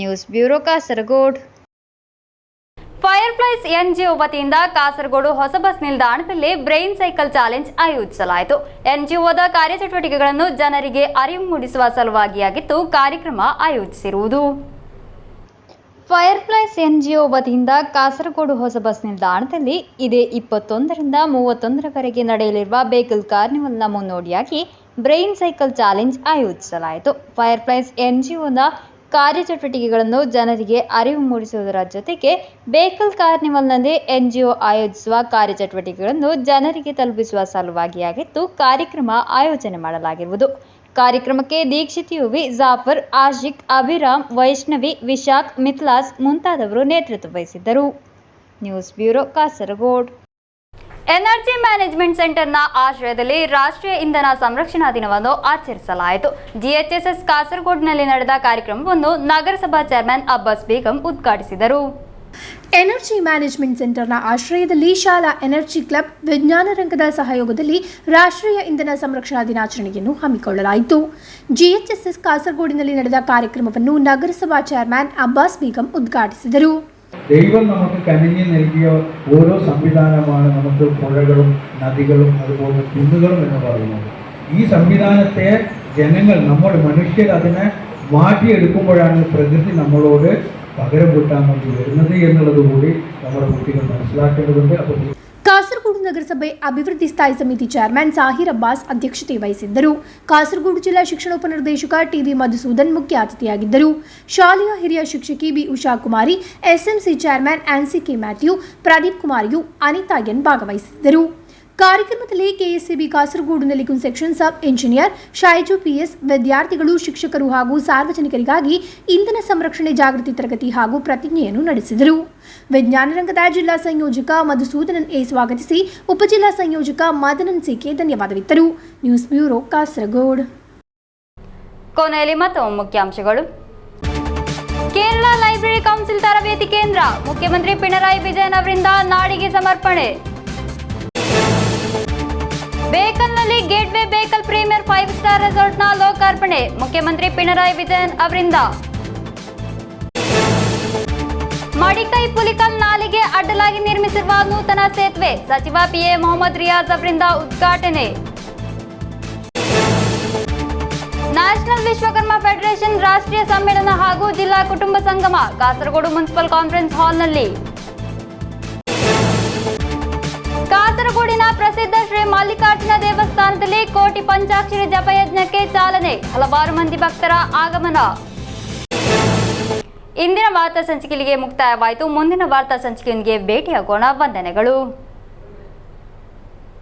News bureau Kasaragod. Fireflies NGO ವತಿಯಿಂದ ಕಾಸರಗೋಡು ಹೊಸ ಬಸ್ ನಿಲ್ದಾಣದಲ್ಲಿ ಬ್ರೈನ್ ಸೈಕಲ್ ಚಾಲೆಂಜ್ ಆಯೋಜಿಸಲಾಯಿತು. ಎನ್ಜಿಒದ ಕಾರ್ಯಚಟುವಟಿಕೆಗಳನ್ನು ಜನರಿಗೆ ಅರಿವು ಮೂಡಿಸುವ ಸಲುವಾಗಿಯಾಗಿತ್ತು ಕಾರ್ಯಕ್ರಮ ಆಯೋಜಿಸಿರುವುದು. ಫೈರ್ಫ್ಲೈಸ್ ಎನ್ಜಿಒ ವತಿಯಿಂದ ಕಾಸರಗೋಡು ಹೊಸ ಬಸ್ ನಿಲ್ದಾಣದಲ್ಲಿ ಇದೇ 21ರಿಂದ 31ರವರೆಗೆ ನಡೆಯಲಿರುವ ಬೇಕಲ್ ಕಾರ್ನಿವಲ್ನ ಮುನ್ನೋಡಿಯಾಗಿ ಬ್ರೈನ್ ಸೈಕಲ್ ಚಾಲೆಂಜ್ ಆಯೋಜಿಸಲಾಯಿತು. ಫೈರ್ಫ್ಲೈಸ್ ಎನ್ಜಿಒದ ಕಾರ್ಯಚಟುವಟಿಕೆಗಳನ್ನು ಜನರಿಗೆ ಅರಿವು ಮೂಡಿಸುವುದರ ಜೊತೆಗೆ ಬೇಕಲ್ ಕಾರ್ನಿವಲ್ನಲ್ಲಿ ಎನ್ಜಿಒ ಆಯೋಜಿಸುವ ಕಾರ್ಯಚಟುವಟಿಕೆಗಳನ್ನು ಜನರಿಗೆ ತಲುಪಿಸುವ ಸಲುವಾಗಿಯಾಗಿತ್ತು ಕಾರ್ಯಕ್ರಮ ಆಯೋಜನೆ ಮಾಡಲಾಗಿರುವುದು. ಕಾರ್ಯಕ್ರಮಕ್ಕೆ ದೀಕ್ಷಿತ್ ಯುವಿ, ಜಾಫರ್, ಆಶಿಕ್, ಅಭಿರಾಮ್, ವೈಷ್ಣವಿ, ವಿಶಾಖ್, ಮಿಥ್ಲಾಸ್ ಮುಂತಾದವರು ನೇತೃತ್ವ ವಹಿಸಿದ್ದರು. News bureau Kasaragod. Energy management ಸೆಂಟರ್ನ ಆಶ್ರಯದಲ್ಲಿ ರಾಷ್ಟ್ರೀಯ ಇಂಧನ ಸಂರಕ್ಷಣಾ ದಿನವನ್ನು ಆಚರಿಸಲಾಯಿತು. ಜಿಎಚ್ಎಸ್ಎಸ್ ಕಾಸರಗೋಡಿನಲ್ಲಿ ನಡೆದ ಕಾರ್ಯಕ್ರಮವನ್ನು ನಗರಸಭಾ ಚೇರ್ಮನ್ ಅಬ್ಬಾಸ್ ಬೇಗಂ ಉದ್ಘಾಟಿಸಿದರು. ಎನರ್ಜಿ ಮ್ಯಾನೇಜ್ಮೆಂಟ್ ಸೆಂಟರ್ನ ಆಶ್ರಯದಲ್ಲಿ ಶಾಲಾ ಎನರ್ಜಿ ಕ್ಲಬ್ ವಿಜ್ಞಾನ ರಂಗದ ಸಹಯೋಗದಲ್ಲಿ ರಾಷ್ಟ್ರೀಯ ಇಂಧನ ಸಂರಕ್ಷಣಾ ದಿನಾಚರಣೆಯನ್ನು ಹಮ್ಮಿಕೊಳ್ಳಲಾಯಿತು. ಜಿಎಚ್ಎಸ್ಎಸ್ കാസർഗോഡിನಲ್ಲಿ ನಡೆದ ಕಾರ್ಯಕ್ರಮವನ್ನು നഗരസഭാ ചെയർമാൻ അബ്ബാസ് ബീഗം ഉദ്ഘാಟಿಸಿದರು. ദൈവം നമുക്ക് കനിഞ്ഞു നൽകിയ ഓരോ സംവിധാനമാണ് നമുക്ക് പുഴകളും നദികളും അതുപോലെ കുന്നുകളും എന്ന് പറയുന്നത്. ഈ സംവിധാനത്തെ ജനങ്ങൾ നമ്മൾ മനുഷ്യർ അതിനെ മാറ്റിയെടുക്കുമ്പോഴാണ് പ്രകൃതി നമ്മളോട് പകരം കൂട്ടാൻ വേണ്ടി വരുന്നത് എന്നുള്ളത് കൂടി നമ്മുടെ കുട്ടികൾ മനസ്സിലാക്കേണ്ടതുണ്ട്. അപ്പോൾ ಕಾಸರಗೋಡು ನಗರಸಭೆ ಅಭಿವೃದ್ಧಿ ಸ್ಥಾಯಿ ಸಮಿತಿ ಚೇರ್ಮನ್ ಸಾಹಿರ್ ಅಬ್ಬಾಸ್ ಅಧ್ಯಕ್ಷತೆ ವಹಿಸಿದ್ದರು. ಕಾಸರಗೋಡು ಜಿಲ್ಲಾ ಶಿಕ್ಷಣ ಉಪನಿರ್ದೇಶಕ ಟಿವಿ ಮಧುಸೂದನ್ ಮುಖ್ಯ ಅತಿಥಿಯಾಗಿದ್ದರು. ಶಾಲೆಯ ಹಿರಿಯ ಶಿಕ್ಷಕಿ B Ushakumari, SMC chairman Ancy K Mathew, Pradeep ಕುಮಾರಿಯು, ಅನಿತಾ ಎನ್ ಭಾಗವಹಿಸಿದ್ದರು. ಕಾರ್ಯಕ್ರಮದಲ್ಲಿ KSEB Kasaragod Nellikunnu section sub engineer Shaiju PS, ವಿದ್ಯಾರ್ಥಿಗಳು, ಶಿಕ್ಷಕರು ಹಾಗೂ ಸಾರ್ವಜನಿಕರಿಗಾಗಿ ಇಂಧನ ಸಂರಕ್ಷಣೆ ಜಾಗೃತಿ ತರಗತಿ ಹಾಗೂ ಪ್ರತಿಜ್ಞೆಯನ್ನು ನಡೆಸಿದರು. ವಿಜ್ಞಾನ ರಂಗದ ಜಿಲ್ಲಾ ಸಂಯೋಜಕ ಮಧುಸೂದನನ್ ಎ ಸ್ವಾಗತಿಸಿ ಉಪಜಿಲ್ಲಾ ಸಂಯೋಜಕ ಮದನನ್ ಸಿಕೆ ಧನ್ಯವಾದವಿತ್ತರು. News bureau Kasaragod. ಕೊನೆಯಲ್ಲಿ ಮತ್ತೊಮ್ಮೆ ಮುಖ್ಯಾಂಶಗಳು. ಕೇರಳ ಲೈಬ್ರರಿ ಕೌನ್ಸಿಲ್ ತರಬೇತಿ ಕೇಂದ್ರ ಮುಖ್ಯಮಂತ್ರಿ ಪಿಣರಾಯಿ ವಿಜಯನ್ ಅವರಿಂದ ನಾಡಿಗೆ ಸಮರ್ಪಣೆ. ಬೇಕಲ್ನಲ್ಲಿ ಗೇಟ್ವೇ ಬೇಕಲ್ ಪ್ರೀಮಿಯರ್ 5 ಸ್ಟಾರ್ ರೆಸಾರ್ಟ್ನ ಲೋಕಾರ್ಪಣೆ ಮುಖ್ಯಮಂತ್ರಿ ಪಿಣರಾಯಿ ವಿಜಯನ್ ಅವರಿಂದ. ಮಡಿಕೈ ಪುಲಿಕಲ್ ನಾಲಿಗೆ ಅಡ್ಡಲಾಗಿ ನಿರ್ಮಿಸಿರುವ ನೂತನ ಸೇತುವೆ ಸಚಿವ ಪಿಎ ಮೊಹಮ್ಮದ್ ರಿಯಾಜ್ ಅವರಿಂದ ಉದ್ಘಾಟನೆ. ನ್ಯಾಷನಲ್ ವಿಶ್ವಕರ್ಮ ಫೆಡರೇಷನ್ ರಾಷ್ಟ್ರೀಯ ಸಮ್ಮೇಳನ ಹಾಗೂ ಜಿಲ್ಲಾ ಕುಟುಂಬ ಸಂಗಮ ಕಾಸರಗೋಡು ಮುನ್ಸಿಪಲ್ ಕಾನ್ಫರೆನ್ಸ್ ಹಾಲ್ನಲ್ಲಿ. ಕಾಸರಗೋಡಿನ ಪ್ರಸಿದ್ಧ ಶ್ರೀ ಮಲ್ಲಿಕಾರ್ಜುನ ದೇವಸ್ಥಾನದಲ್ಲಿ ಕೋಟಿ ಪಂಚಾಕ್ಷರಿ ಜಪಯಜ್ಞಕ್ಕೆ ಚಾಲನೆ, ಹಲವಾರು ಮಂದಿ ಭಕ್ತರ ಆಗಮನ. ಇಂದಿನ ವಾರ್ತಾ ಸಂಚಿಕೆಗೆ ಮುಕ್ತಾಯವಾಯಿತು. ಮುಂದಿನ ವಾರ್ತಾ ಸಂಚಿಕೆಯೊಂದಿಗೆ ಭೇಟಿಯಾಗೋಣ. ವಂದನೆಗಳು.